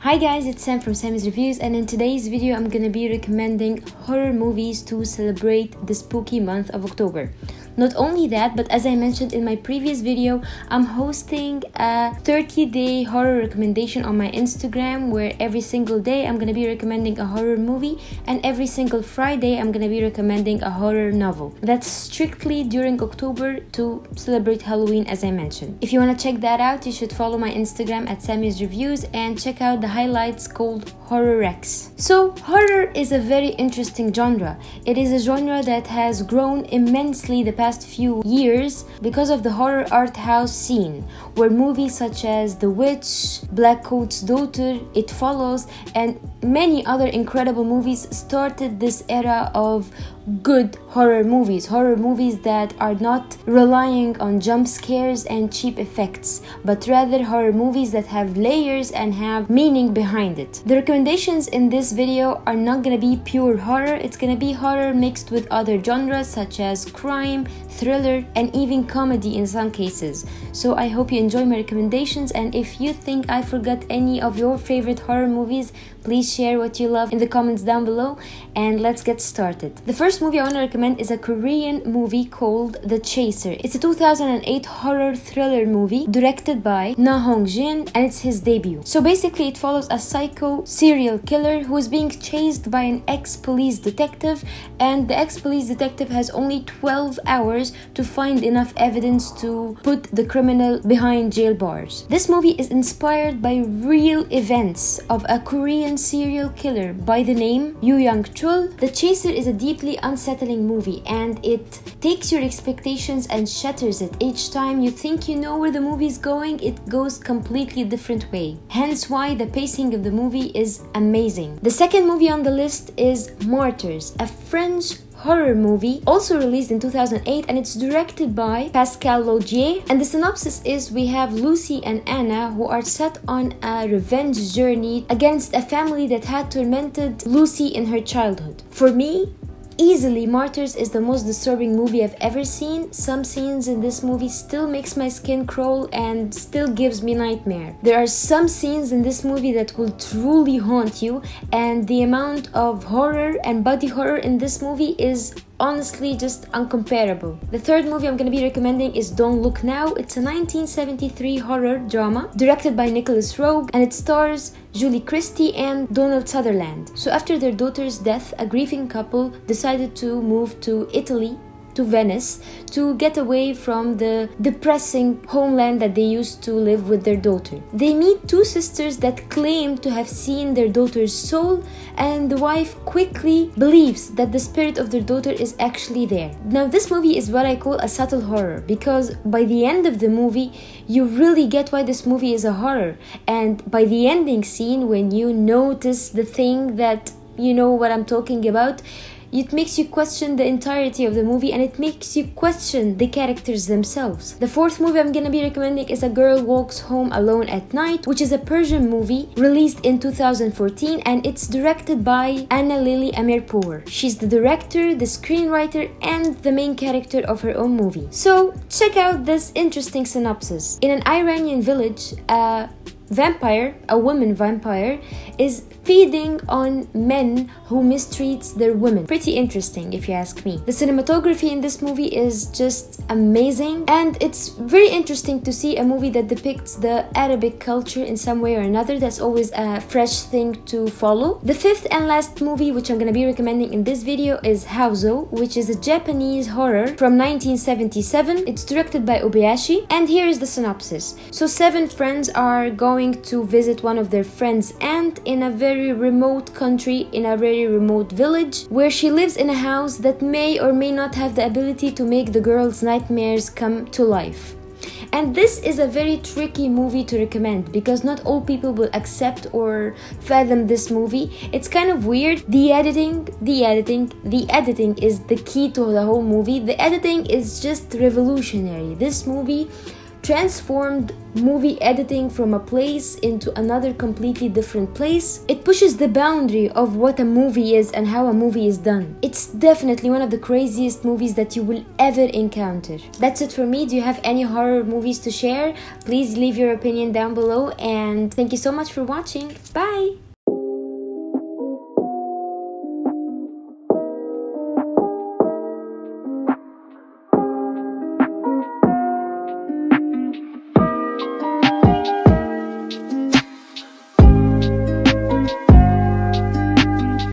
Hi guys, it's Sam from Sam's Reviews, and in today's video I'm gonna be recommending horror movies to celebrate the spooky month of October. Not only that, but as I mentioned in my previous video, I'm hosting a 30-day horror recommendation on my Instagram, where every single day I'm gonna be recommending a horror movie, and every single Friday I'm gonna be recommending a horror novel. That's strictly during October to celebrate Halloween, as I mentioned. If you wanna check that out, you should follow my Instagram at Sammy's Reviews and check out the highlights called Horror Rex. So horror is a very interesting genre. It is a genre that has grown immensely the past few years because of the horror art house scene, where movies such as The Witch, Black Coat's Daughter, It Follows, and many other incredible movies started this era of good horror movies that are not relying on jump scares and cheap effects, but rather horror movies that have layers and have meaning behind it. The recommendations in this video are not gonna be pure horror. It's gonna be horror mixed with other genres such as crime, thriller, and even comedy in some cases. So I hope you enjoy my recommendations, and if you think I forgot any of your favorite horror movies, please share what you love in the comments down below, and let's get started. The first movie I want to recommend is a Korean movie called The Chaser. It's a 2008 horror thriller movie directed by Na Hong-jin, and it's his debut. So basically it follows a psycho serial killer who is being chased by an ex-police detective, and the ex-police detective has only 12 hours to find enough evidence to put the criminal behind jail bars. This movie is inspired by real events of a Korean serial killer by the name Yoo Young-chul. The Chaser is a deeply unsettling movie, and it takes your expectations and shatters it. Each time you think you know where the movie is going, it goes completely different way. Hence why the pacing of the movie is amazing. The second movie on the list is Martyrs, a French horror movie also released in 2008, and it's directed by Pascal Laugier. And the synopsis is we have Lucy and Anna, who are set on a revenge journey against a family that had tormented Lucy in her childhood. For me, easily Martyrs is the most disturbing movie I've ever seen. Some scenes in this movie still makes my skin crawl and still gives me nightmare. There are some scenes in this movie that will truly haunt you, and the amount of horror and body horror in this movie is honestly just uncomparable. The third movie I'm going to be recommending is Don't Look Now. It's a 1973 horror drama directed by Nicholas Roeg, and it stars Julie Christie and Donald Sutherland. So after their daughter's death, a grieving couple decided to move to Italy, to Venice, to get away from the depressing homeland that they used to live with their daughter. They meet two sisters that claim to have seen their daughter's soul, and the wife quickly believes that the spirit of their daughter is actually there. Now this movie is what I call a subtle horror, because by the end of the movie you really get why this movie is a horror, and by the ending scene, when you notice the thing that you know what I'm talking about, it makes you question the entirety of the movie, and it makes you question the characters themselves. The fourth movie I'm gonna be recommending is A Girl Walks Home Alone at Night, which is a Persian movie released in 2014, and it's directed by Anna Lily Amirpour. She's the director, the screenwriter, and the main character of her own movie. So check out this interesting synopsis. In an Iranian village, a woman vampire, is feeding on men who mistreats their women. Pretty interesting if you ask me. The cinematography in this movie is just amazing, and it's very interesting to see a movie that depicts the Arabic culture in some way or another. That's always a fresh thing to follow. The fifth and last movie which I'm gonna be recommending in this video is Howzo, which is a Japanese horror from 1977. It's directed by Obayashi, and here is the synopsis. So 7 friends are going to visit one of their friends' aunt in a very remote country, in a very remote village, where she lives in a house that may or may not have the ability to make the girl's nightmares come to life. And this is a very tricky movie to recommend, because not all people will accept or fathom this movie. It's kind of weird. The editing is the key to the whole movie. The editing is just revolutionary. This movie transformed movie editing from a place into another completely different place. It pushes the boundary of what a movie is and how a movie is done. It's definitely one of the craziest movies that you will ever encounter. That's it for me. Do you have any horror movies to share? Please leave your opinion down below, and thank you so much for watching. Bye!